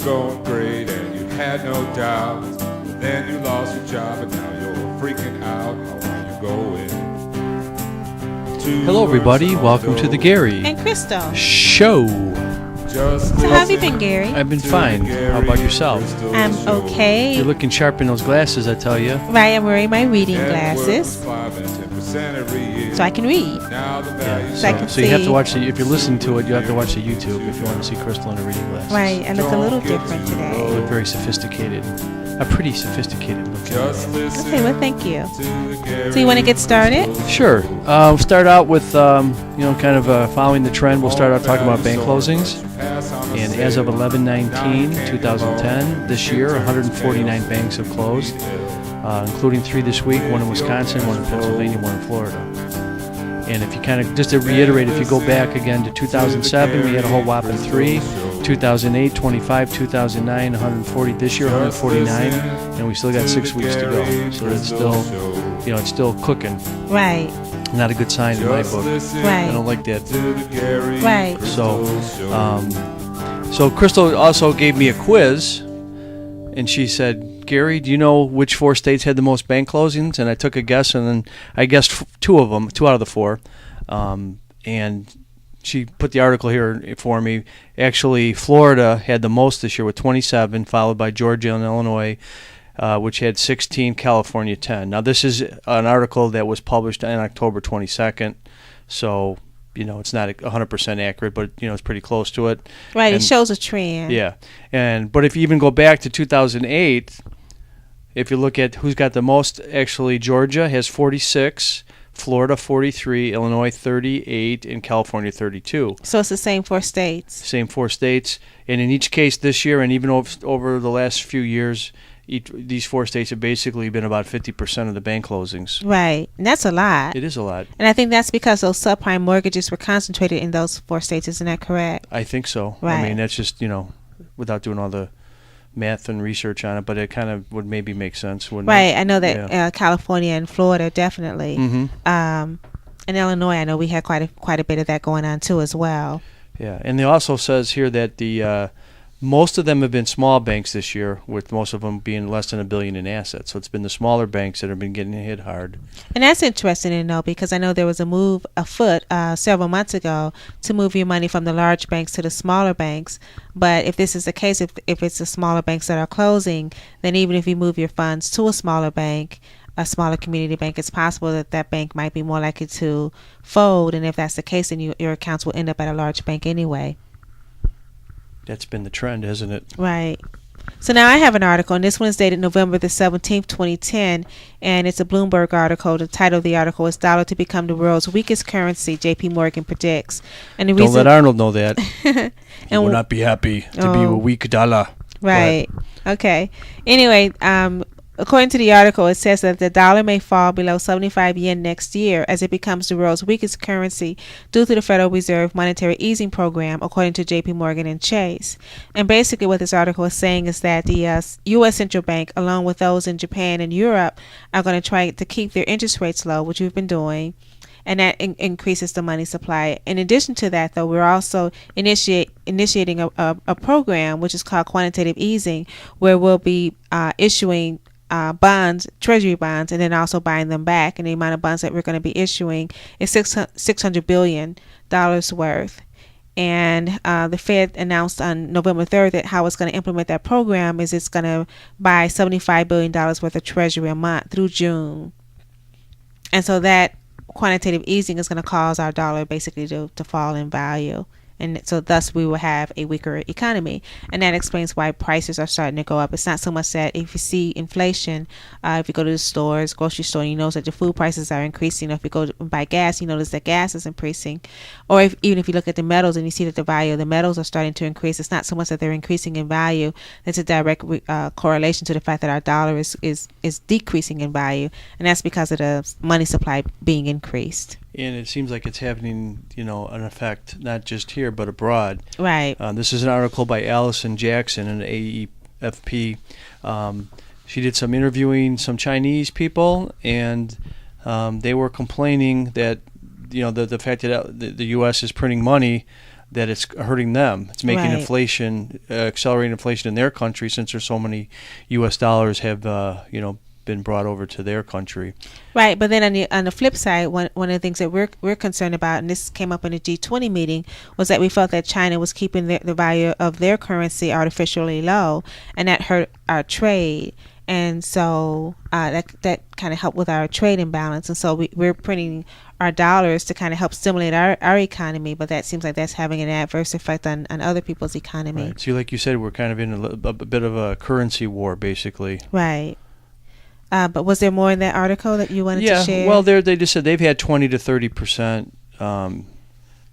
going great and you had no doubt. But then you lost your job and now you're freaking out. How are you going? Hello, everybody. Welcome to the Gary And Crystal. Show. So how have you been, Gary? I've been fine. How about yourself? I'm okay. You're looking sharp in those glasses, I tell you. Right, I'm wearing my reading glasses so I can read. Yeah. So I can So you have see. to watch if you're listening to it, you have to watch the YouTube if you want to see Crystal in her reading glasses. Right, I look a little different You today. look very sophisticated. A pretty sophisticated looking. Okay, well, thank you. So you want to get started? Sure. We'll start out with, kind of following the trend. We'll start out talking about bank closings. And as of 11/19/2010, this year, 149 banks have closed, including 3 this week, 1 in Wisconsin, 1 in Pennsylvania, 1 in Florida. And if you kind of, just to reiterate, if you go back again to 2007, we had a whole whopping 3. 2008, 25, 2009, 140. This year, 149, and we still got 6 weeks to go. So it's still, it's still cooking. Right, Not a good sign in my book. I right, don't like that. right. So Crystal also gave me a quiz, and she said, "Gary, do you know which 4 states had the most bank closings?" And I took a guess, and then I guessed 2 of them, 2 out of the 4, and she put the article here for me. Actually, Florida had the most this year with 27, followed by Georgia and Illinois, which had 16, California 10. Now, this is an article that was published on October 22nd, so, it's not 100% accurate, but, it's pretty close to it. Right, And- it shows a trend. Yeah, but if you even go back to 2008, if you look at who's got the most, actually, Georgia has 46, Florida 43, Illinois 38, and California 32. So it's the same 4 states. Same 4 states, and in each case this year, and even over the last few years, these 4 states have basically been about 50% of the bank closings. Right, and that's a lot. It is a lot. And I think that's because those subprime mortgages were concentrated in those 4 states. Isn't that correct? I think so. Right. I mean, that's just, without doing all the math and research on it, but it kind of would maybe make sense, wouldn't Right, it? I know that California and Florida definitely. Mm-hmm. In Illinois, I know we had quite a bit of that going on too as well. Yeah, and it also says here that the most of them have been small banks this year, with most of them being less than $1 billion in assets. So it's been the smaller banks that have been getting hit hard. And that's interesting to know because I know there was a move afoot several months ago to move your money from the large banks to the smaller banks. But if this is the case, if it's the smaller banks that are closing, then even if you move your funds to a smaller bank, a smaller community bank, it's possible that bank might be more likely to fold. And if that's the case, then your accounts will end up at a large bank anyway. That's been the trend, hasn't it? Right. So now I have an article, and this one is dated November the 17th, 2010, and it's a Bloomberg article. The title of the article is "Dollar to Become the World's Weakest Currency, J.P. Morgan Predicts." And the Don't reason, let Arnold know that. He And will w- not be happy to be a Oh. weak dollar. Right. Okay. Anyway, according to the article, it says that the dollar may fall below 75 yen next year as it becomes the world's weakest currency due to the Federal Reserve monetary easing program, according to J.P. Morgan and Chase. And basically what this article is saying is that the U.S. Central Bank, along with those in Japan and Europe, are going to try to keep their interest rates low, which we've been doing, and that increases the money supply. In addition to that, though, we're also initiating a program which is called quantitative easing, where we'll be issuing bonds, treasury bonds, and then also buying them back. And the amount of bonds that we're going to be issuing is $600 billion worth. And the Fed announced on November 3rd that how it's going to implement that program is it's going to buy $75 billion worth of treasury a month through June. And so that quantitative easing is going to cause our dollar basically to fall in value. And so thus we will have a weaker economy. And that explains why prices are starting to go up. It's not so much that if you see inflation, if you go to the stores, grocery store, you notice that the food prices are increasing. Or if you go to buy gas, you notice that gas is increasing. Or even if you look at the metals and you see that the value of the metals are starting to increase, it's not so much that they're increasing in value. It's a direct correlation to the fact that our dollar is decreasing in value. And that's because of the money supply being increased. And it seems like it's having, an effect not just here but abroad. Right. This is an article by Allison Jackson in AEFP. She did some interviewing some Chinese people, and they were complaining that, the fact that the U.S. is printing money that it's hurting them. It's making Right. inflation, accelerating inflation in their country, since there's so many U.S. dollars have, been brought over to their country. Right, but then on the flip side, one of the things that we're concerned about, and this came up in the G20 meeting, was that we felt that China was keeping the value of their currency artificially low, and that hurt our trade. And so that kind of helped with our trade imbalance. And so we're printing our dollars to kind of help stimulate our economy, but that seems like that's having an adverse effect on other people's economy. Right. So, like you said, we're kind of in a bit of a currency war, basically. Right. But was there more in that article that you wanted to share? Well, they just said they've had 20 to 30%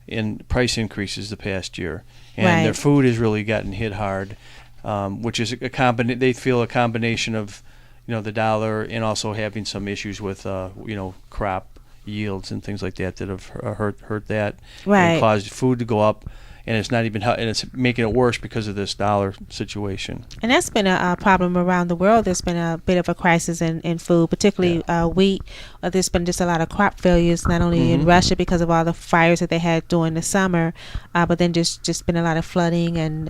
in price increases the past year, and Right. their food has really gotten hit hard, which is they feel a combination of, the dollar and also having some issues with, crop yields and things like that have hurt that, Right. and caused food to go up. And it's not even, and it's making it worse because of this dollar situation. And that's been a problem around the world. There's been a bit of a crisis in food, particularly wheat. There's been just a lot of crop failures, not only in Russia because of all the fires that they had during the summer, but then just been a lot of flooding and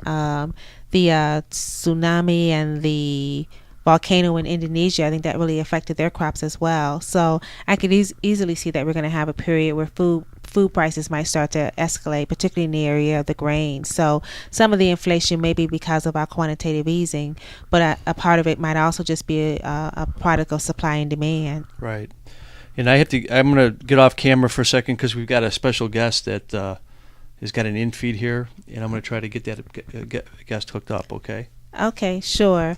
the tsunami and the volcano in Indonesia. I think that really affected their crops as well. So I could easily see that we're going to have a period where food prices might start to escalate, particularly in the area of the grain. So some of the inflation may be because of our quantitative easing, but a part of it might also just be a product of supply and demand. Right. And I'm going to get off camera for a second because we've got a special guest that has got an in-feed here, and I'm going to try to get that guest hooked up, okay? Okay, sure.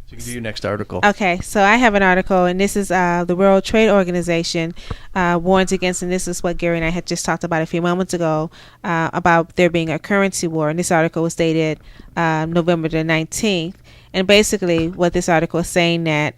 So you can do your next article. Okay, so I have an article, and this is the World Trade Organization warns against, and this is what Gary and I had just talked about a few moments ago, about there being a currency war. And this article was dated November the 19th. And basically what this article is saying that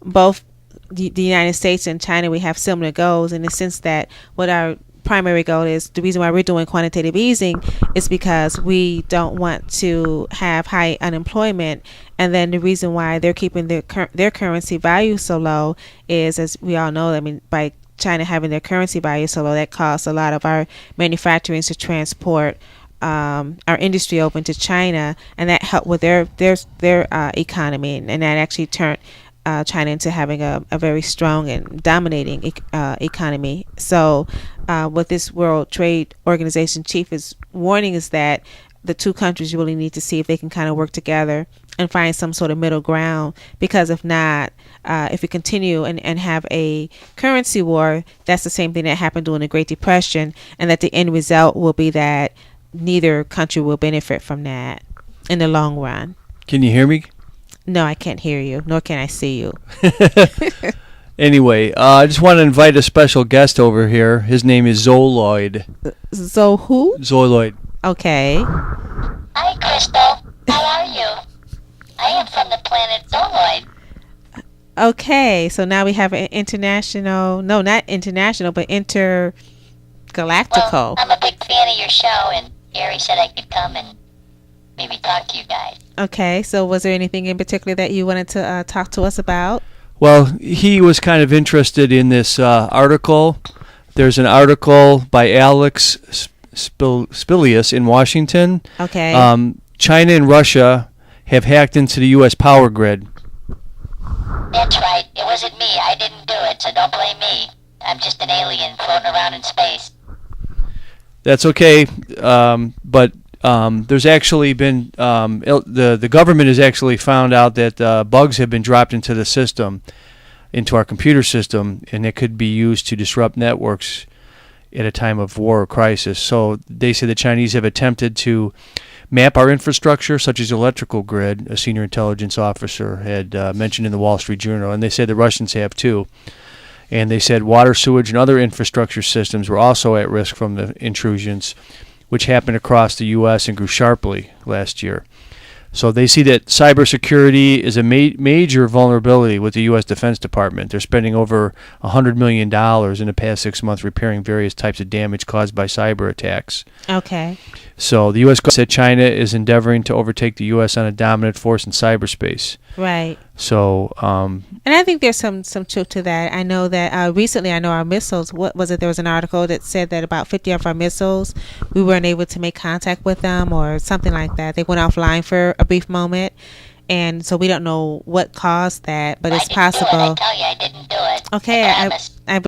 both the United States and China, we have similar goals in the sense that what our primary goal is, the reason why we're doing quantitative easing is because we don't want to have high unemployment, and then the reason why they're keeping their currency value so low is, as we all know, I mean, by China having their currency value so low, that costs a lot of our manufacturing to transport our industry over to China, and that helped with their economy, and that actually turned China into having a very strong and dominating economy. So what this World Trade Organization chief is warning is that the two countries really need to see if they can kind of work together and find some sort of middle ground, because if not, if we continue and have a currency war, that's the same thing that happened during the Great Depression, and that the end result will be that neither country will benefit from that in the long run. Can you hear me? No, I can't hear you, nor can I see you. Anyway, I just want to invite a special guest over here. His name is Zoloid. So who? Zoloid. Okay. Hi, Crystal. How are you? I am from the planet Zoloid. Okay, so now we have an international, no, not international, but intergalactical. Well, I'm a big fan of your show, and Gary said I could come and maybe talk to you guys. Okay, so was there anything in particular that you wanted to talk to us about? Well, he was kind of interested in this article. There's an article by Alex Spilius in Washington. Okay. China and Russia have hacked into the U.S. power grid. That's right. It wasn't me. I didn't do it, so don't blame me. I'm just an alien floating around in space. That's okay, but there's actually been the government has actually found out that bugs have been dropped into the system, into our computer system, and it could be used to disrupt networks at a time of war or crisis. So they say the Chinese have attempted to map our infrastructure, such as the electrical grid. A senior intelligence officer had mentioned in the Wall Street Journal, and they say the Russians have too. And they said water, sewage, and other infrastructure systems were also at risk from the intrusions, which happened across the U.S. and grew sharply last year. So they see that cybersecurity is a major vulnerability with the U.S. Defense Department. They're spending over $100 million in the past 6 months repairing various types of damage caused by cyber attacks. Okay. So the U.S. said China is endeavoring to overtake the U.S. on a dominant force in cyberspace. Right. So And I think there's some truth to that. I know that recently, I know our missiles. What was it? There was an article that said that about 50 of our missiles, we weren't able to make contact with them, or something like that. They went offline for a brief moment, and so we don't know what caused that, but I it's didn't do it. I possible. tell you, I didn't do it. Okay, I promise.